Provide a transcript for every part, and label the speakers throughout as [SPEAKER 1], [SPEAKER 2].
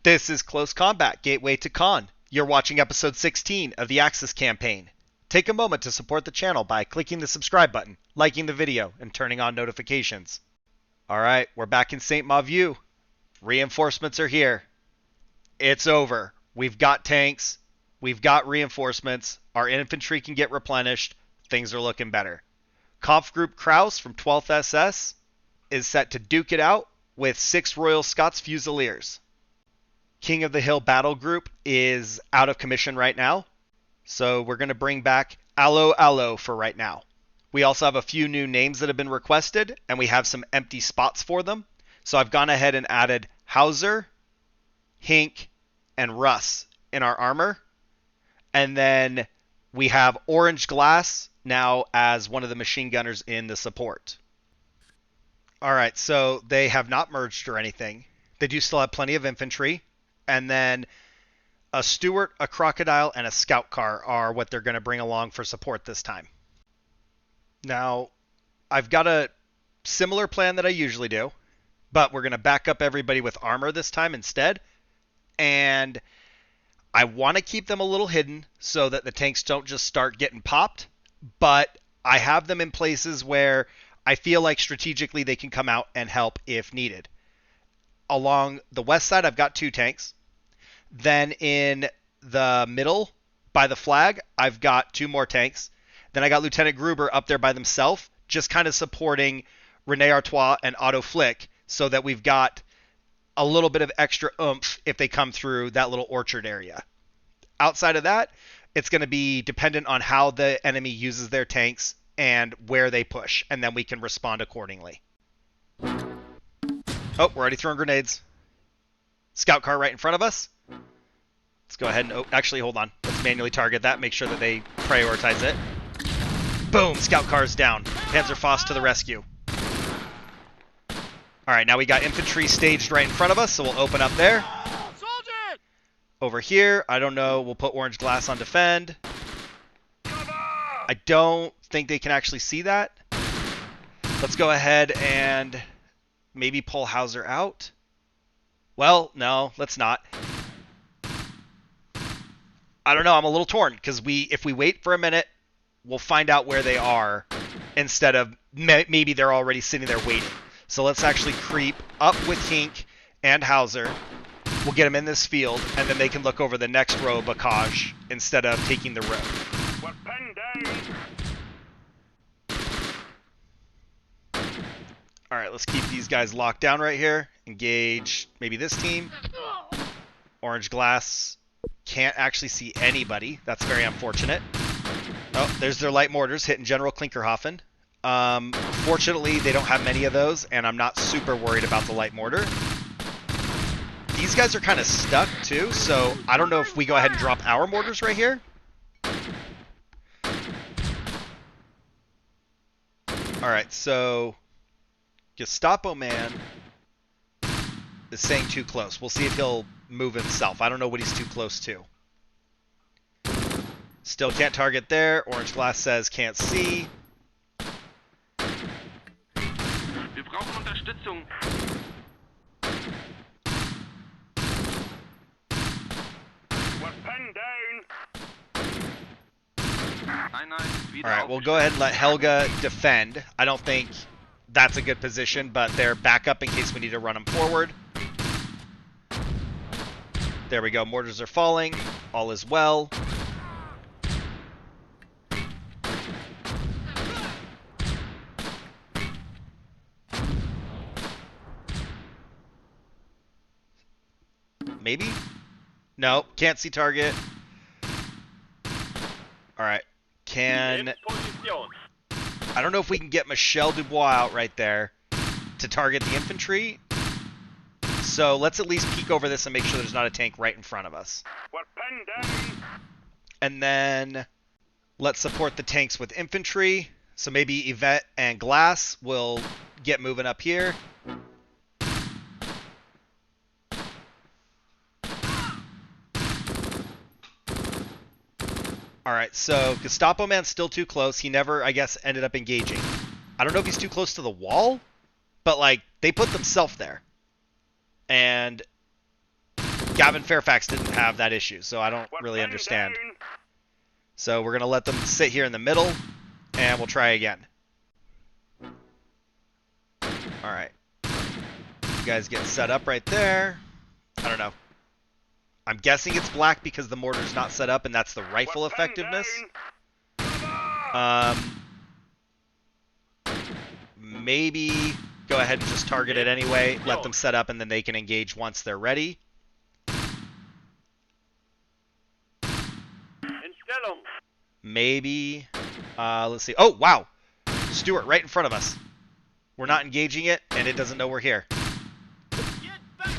[SPEAKER 1] This is Close Combat, Gateway to Caen. You're watching episode 16 of the Axis campaign. Take a moment to support the channel by clicking the subscribe button, liking the video, and turning on notifications. Alright, we're back in St. Mauvieu. Reinforcements are here. It's over. We've got tanks. We've got reinforcements. Our infantry can get replenished. Things are looking better. Kampfgruppe Kraus from 12th SS is set to duke it out with 6 Royal Scots Fusiliers. King of the Hill Battlegroup is out of commission right now, so we're going to bring back Allo for right now. We also have a few new names that have been requested, and we have some empty spots for them. So I've gone ahead and added Hauser, Hink, and Russ in our armor. And then we have Orange Glass now as one of the machine gunners in the support. Alright, so they have not merged or anything. They do still have plenty of infantry. And then a Stuart, a Crocodile, and a Scout Car are what they're going to bring along for support this time. Now, I've got a similar plan that I usually do, but we're going to back up everybody with armor this time instead. And I want to keep them a little hidden so that the tanks don't just start getting popped, but I have them in places where I feel like strategically they can come out and help if needed. Along the west side, I've got 2 tanks. Then in the middle, by the flag, I've got 2 more tanks. Then I got Lieutenant Gruber up there by themselves, just kind of supporting Rene Artois and Otto Flick, so that we've got a little bit of extra oomph if they come through that little orchard area. Outside of that, it's going to be dependent on how the enemy uses their tanks and where they push, and then we can respond accordingly. Oh, we're already throwing grenades. Scout car right in front of us. Let's go ahead and... Oh, actually, hold on. Let's manually target that. Make sure that they prioritize it. Boom! Scout car's down. Panzerfaust to the rescue. Alright, now we got infantry staged right in front of us, so we'll open up there. Over here, I don't know. We'll put orange glass on defend. I don't think they can actually see that. Let's go ahead and... maybe pull Hauser out. Well, no, let's not. I don't know. I'm a little torn because if we wait for a minute, we'll find out where they are instead of maybe they're already sitting there waiting. So let's actually creep up with Hink and Hauser. We'll get them in this field, and then they can look over the next row of Bocage instead of taking the road. Alright, let's keep these guys locked down right here. Engage maybe this team. Orange Glass can't actually see anybody. That's very unfortunate. Oh, there's their light mortars hitting General Klinkerhoffen. Fortunately, they don't have many of those, and I'm not super worried about the light mortar. These guys are kind of stuck, too, so I don't know if we go ahead and drop our mortars right here. Alright, so... Gestapo man is saying too close. We'll see if he'll move himself. I don't know what he's too close to. Still can't target there. Orange Glass says can't see.
[SPEAKER 2] Wir brauchen Unterstützung.
[SPEAKER 1] Alright, we'll go ahead and let Helga defend. I don't think that's a good position, but they're back up in case we need to run them forward. There we go. Mortars are falling. All is well. Maybe? No, can't see target. Alright. I don't know if we can get Michel Dubois out right there to target the infantry. So let's at least peek over this and make sure there's not a tank right in front of us. And then let's support the tanks with infantry. So maybe Yvette and Glass will get moving up here. Alright, so Gestapo man's still too close. He never, I guess, ended up engaging. I don't know if he's too close to the wall, but, like, they put themselves there. And Gavin Fairfax didn't have that issue, so I don't really understand. So we're going to let them sit here in the middle, and we'll try again. Alright. You guys get set up right there. I don't know. I'm guessing it's black because the mortar's not set up, and that's the rifle effectiveness. Maybe go ahead and just target it anyway, let them set up, and then they can engage once they're ready. Maybe, let's see. Oh, wow. Stuart, right in front of us. We're not engaging it, and it doesn't know we're here.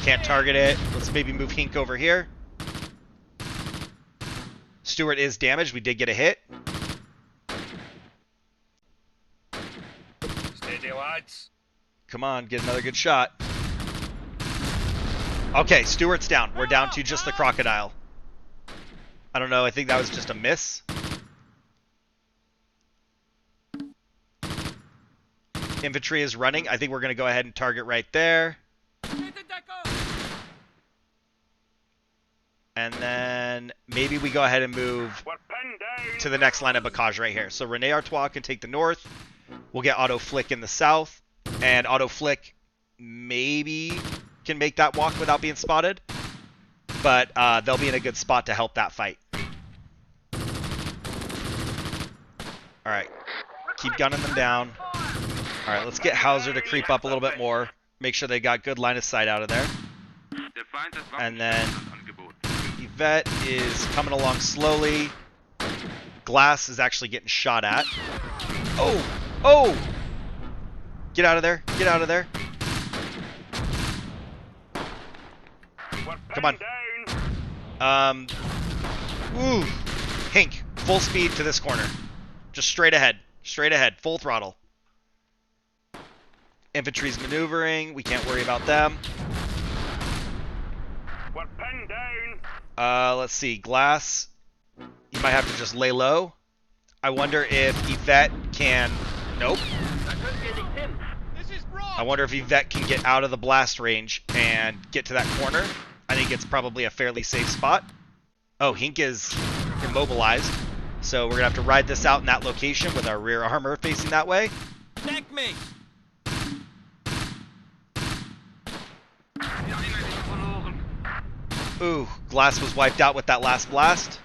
[SPEAKER 1] Can't target it. Let's maybe move Hink over here. Stuart is damaged. We did get a hit.
[SPEAKER 3] Steady, lads.
[SPEAKER 1] Come on, get another good shot. Okay, Stuart's down. We're down to just the crocodile. I don't know. I think that was just a miss. Infantry is running. I think we're going to go ahead and target right there. And then maybe we go ahead and move to the next line of Bocage right here. So Rene Artois can take the north. We'll get Auto Flick in the south. And Auto Flick maybe can make that walk without being spotted. But they'll be in a good spot to help that fight. Alright. Keep gunning them down. Alright, let's get Hauser to creep up a little bit more. Make sure they got good line of sight out of there. And then Yvette is coming along slowly. Glass is actually getting shot at. Oh! Oh! Get out of there. Get out of there. Come on. Ooh. Hink, full speed to this corner. Just straight ahead. Straight ahead. Full throttle. Infantry's maneuvering. We can't worry about them. Let's see. Glass. You might have to just lay low. I wonder if Yvette can... Nope. I wonder if Yvette can get out of the blast range and get to that corner. I think it's probably a fairly safe spot. Oh, Hink is immobilized. So we're going to have to ride this out in that location with our rear armor facing that way.
[SPEAKER 3] Thank me.
[SPEAKER 1] Ooh, Glass was wiped out with that last blast.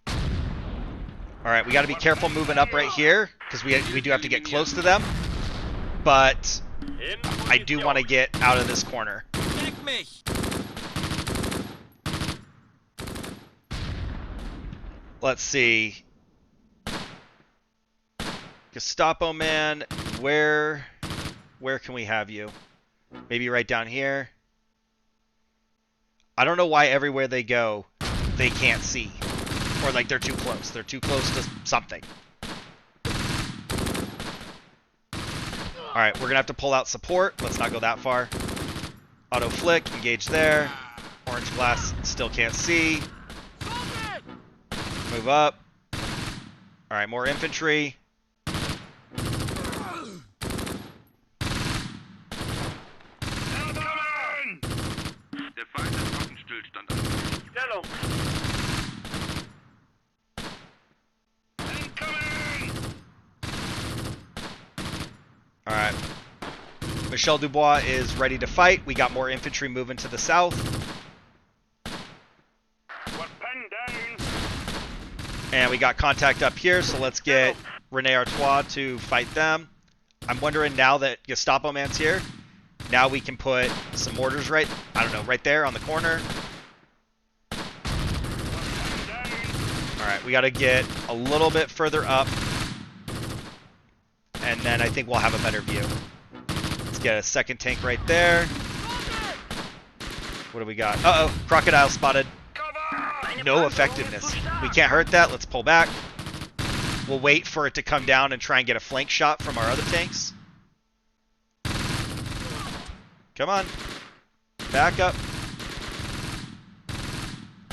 [SPEAKER 1] Alright, we got to be careful moving up right here, because we do have to get close to them. But I do want to get out of this corner. Let's see. Gestapo man, where can we have you? Maybe right down here. I don't know why everywhere they go, they can't see. Or like they're too close. They're too close to something. Alright, we're going to have to pull out support. Let's not go that far. Auto Flick, engage there. Orange Glass still can't see. Move up. Alright, more infantry. Alright. Michel Dubois is ready to fight. We got more infantry moving to the south. And we got contact up here, so let's get Rene Artois to fight them. I'm wondering now that Gestapo man's here, now we can put some mortars right, I don't know, right there on the corner. Alright, we got to get a little bit further up. And then I think we'll have a better view. Let's get a second tank right there. What do we got? Uh-oh, crocodile spotted. No effectiveness. We can't hurt that. Let's pull back. We'll wait for it to come down and try and get a flank shot from our other tanks. Come on. Back up.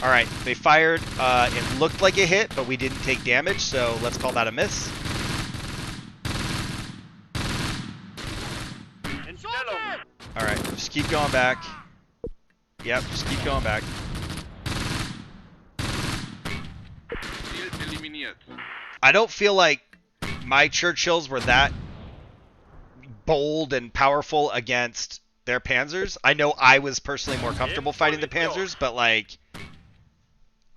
[SPEAKER 1] Alright, they fired. It looked like a hit, but we didn't take damage, so let's call that a miss. Alright, just keep going back. Yep, just keep going back.
[SPEAKER 2] jetzt.
[SPEAKER 1] I don't feel like my Churchills were that bold and powerful against their Panzers. I know I was personally more comfortable fighting the Panzers, but like,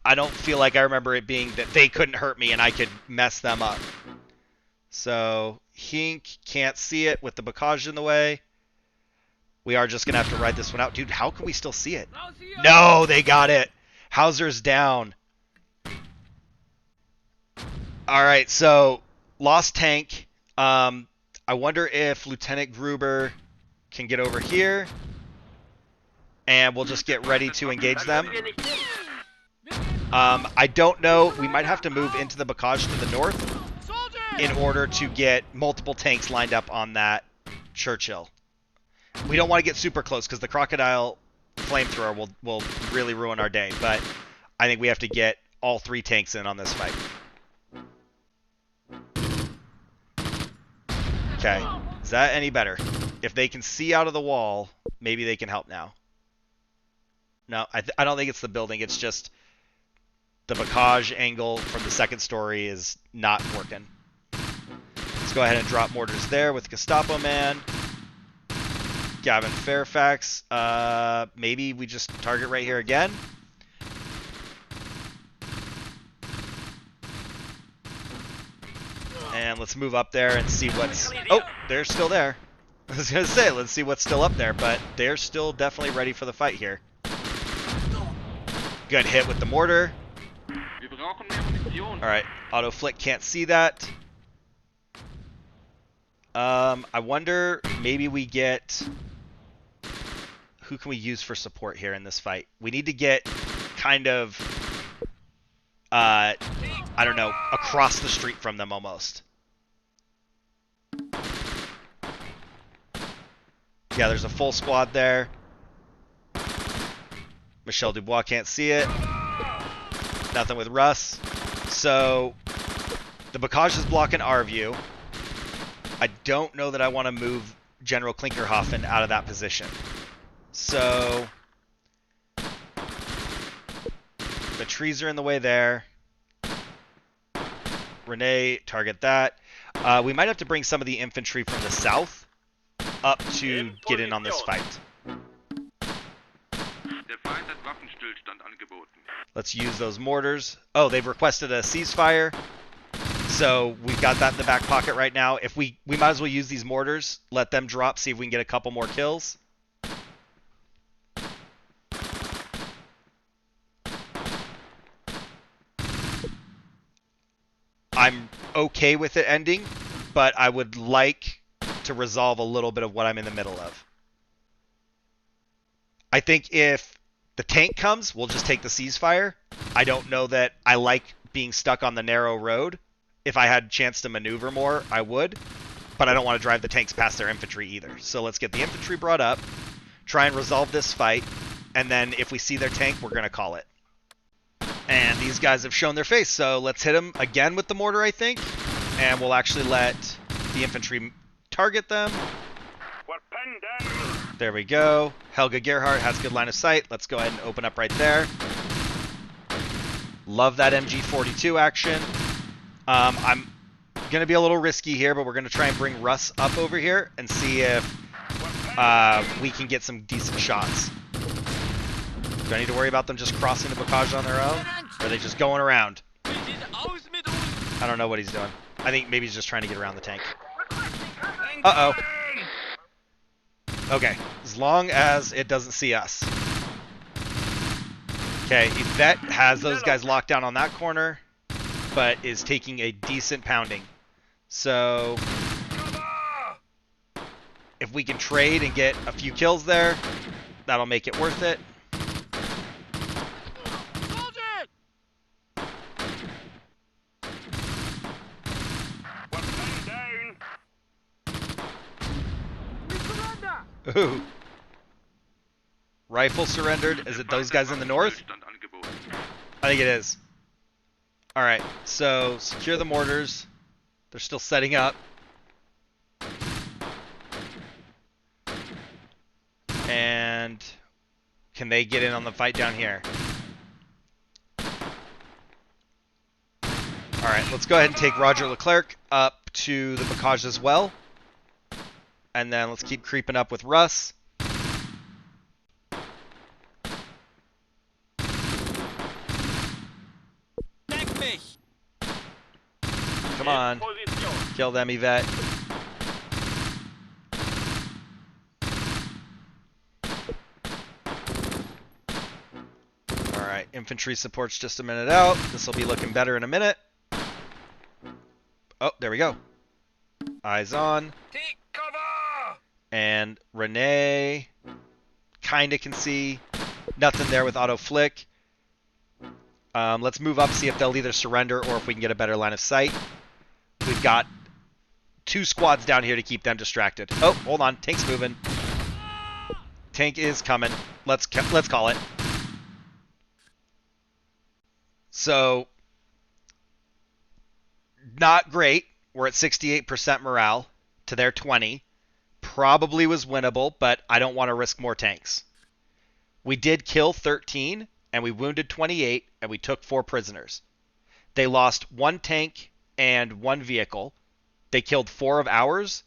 [SPEAKER 1] I don't feel like I remember it being that they couldn't hurt me and I could mess them up. So, Hink can't see it with the Bocage in the way. We are just going to have to ride this one out. Dude, how can we still see it? No, they got it. Hauser's down. Alright, so, lost tank. I wonder if Lieutenant Gruber can get over here. And we'll just get ready to engage them. I don't know. We might have to move into the Bocage to the north in order to get multiple tanks lined up on that Churchill. We don't want to get super close because the Crocodile flamethrower will really ruin our day. But I think we have to get all 3 tanks in on this fight. Okay. Is that any better? If they can see out of the wall, maybe they can help now. No, I don't think it's the building. It's just the Bocage angle from the second story is not working. Let's go ahead and drop mortars there with Gestapo Man. Gavin Fairfax. Maybe we just target right here again. And let's move up there and see what's... Oh, they're still there. I was going to say, let's see what's still up there, but they're still definitely ready for the fight here. Good hit with the mortar. Alright, Auto Flick can't see that. I wonder, maybe we get... Who can we use for support here in this fight? We need to get kind of... I don't know, across the street from them almost. Yeah, there's a full squad there. Michel Dubois can't see it. Nothing with Russ. So, the Bocage is blocking our view. I don't know that I want to move General Klinkerhoffen out of that position. So, the trees are in the way there. Renee, target that. We might have to bring some of the infantry from the south up to get in on this fight. Let's use those mortars. Oh, they've requested a ceasefire. So we've got that in the back pocket right now. If we might as well use these mortars, let them drop, see if we can get a couple more kills. I'm okay with it ending, but I would like to resolve a little bit of what I'm in the middle of. I think if the tank comes, we'll just take the ceasefire. I don't know that I like being stuck on the narrow road. If I had a chance to maneuver more, I would. But I don't want to drive the tanks past their infantry either. So let's get the infantry brought up, try and resolve this fight, and then if we see their tank, we're going to call it. And these guys have shown their face, so let's hit them again with the mortar, I think. And we'll actually let the infantry target them. There we go. Helga Gerhardt has good line of sight. Let's go ahead and open up right there. Love that MG42 action. I'm going to be a little risky here, but we're going to try and bring Russ up over here and see if we can get some decent shots. Do I need to worry about them just crossing the Bocage on their own? Or are they just going around? I don't know what he's doing. I think maybe he's just trying to get around the tank. Uh-oh. Okay, as long as it doesn't see us. Okay, Yvette has those guys locked down on that corner, but is taking a decent pounding. So, if we can trade and get a few kills there, that'll make it worth it. Ooh. Rifle surrendered. Is it those guys in the north? I think it is. Alright, so secure the mortars. They're still setting up. And can they get in on the fight down here? Alright, Alright, let's go ahead and take Roger Leclerc up to the Bocage as well. And then let's keep creeping up with Russ.
[SPEAKER 3] Deck mich!
[SPEAKER 1] Come on. Kill them, Yvette. Alright, infantry support's just a minute out. This will be looking better in a minute. Oh, there we go. Eyes on.
[SPEAKER 3] Take cover!
[SPEAKER 1] And Renee kind of can see. Nothing there with auto flick. Let's move up, see if they'll either surrender or if we can get a better line of sight. We've got 2 squads down here to keep them distracted. Oh, hold on. Tank's moving. Tank is coming. Let's call it. So, not great. We're at 68% morale to their 20. Probably was winnable, but I don't want to risk more tanks. We did kill 13, and we wounded 28, and we took 4 prisoners. They lost 1 tank and 1 vehicle. They killed 4 of ours.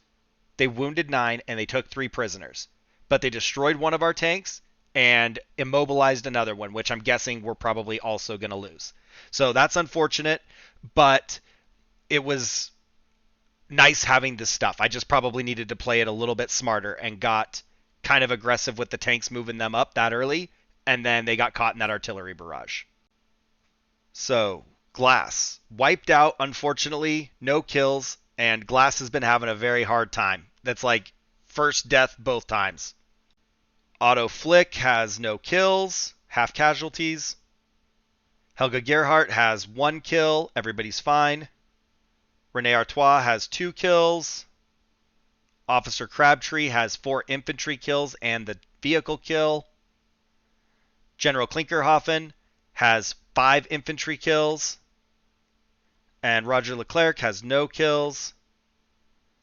[SPEAKER 1] They wounded 9, and they took 3 prisoners. But they destroyed 1 of our tanks and immobilized another one, which I'm guessing we're probably also going to lose. So that's unfortunate, but it was nice having this stuff. I just probably needed to play it a little bit smarter and got kind of aggressive with the tanks moving them up that early, and then they got caught in that artillery barrage. So, Glass. Wiped out, unfortunately, no kills, and Glass has been having a very hard time. That's like first death both times. Auto Flick has no kills, half casualties. Helga Gerhardt has 1 kill, everybody's fine. Rene Artois has 2 kills. Officer Crabtree has 4 infantry kills and the vehicle kill. General Klinkerhoffen has 5 infantry kills. And Roger Leclerc has no kills.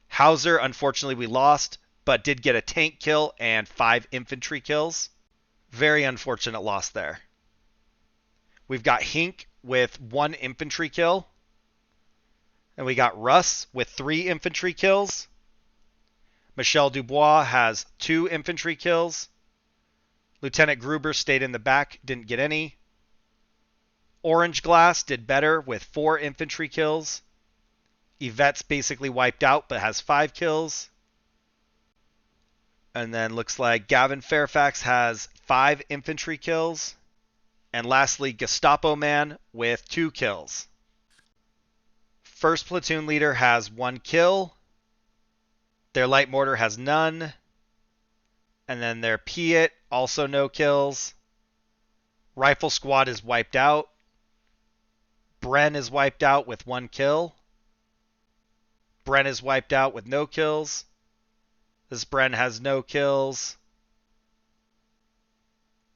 [SPEAKER 1] Hauser, unfortunately, we lost, but did get a tank kill and 5 infantry kills. Very unfortunate loss there. We've got Hink with 1 infantry kill. And we got Russ with 3 infantry kills. Michel Dubois has 2 infantry kills. Lieutenant Gruber stayed in the back, didn't get any. Orange Glass did better with 4 infantry kills. Yvette's basically wiped out but has 5 kills. And then looks like Gavin Fairfax has 5 infantry kills. And lastly, Gestapo Man with 2 kills. First platoon leader has 1 kill. Their light mortar has none. And then their Piet, also no kills. Rifle squad is wiped out. Bren is wiped out with 1 kill. Bren is wiped out with no kills. This Bren has no kills.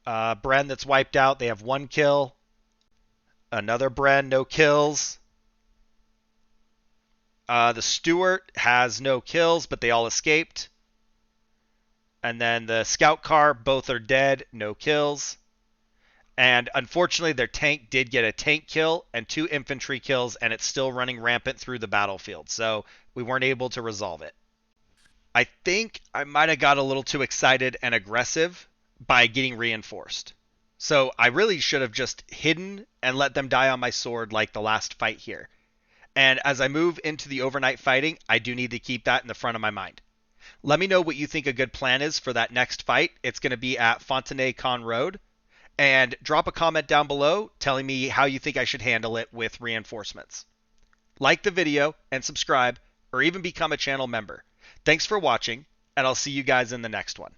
[SPEAKER 1] Bren that's wiped out, they have 1 kill. Another Bren, no kills. The Stewart has no kills, but they all escaped. And then the scout car, both are dead, no kills. And unfortunately, their tank did get a tank kill and 2 infantry kills, and it's still running rampant through the battlefield. So we weren't able to resolve it. I think I might have got a little too excited and aggressive by getting reinforced. So I really should have just hidden and let them die on my sword like the last fight here. And as I move into the overnight fighting, I do need to keep that in the front of my mind. Let me know what you think a good plan is for that next fight. It's going to be at Fontenay-Caen Road. And drop a comment down below telling me how you think I should handle it with reinforcements. Like the video and subscribe, or even become a channel member. Thanks for watching, and I'll see you guys in the next one.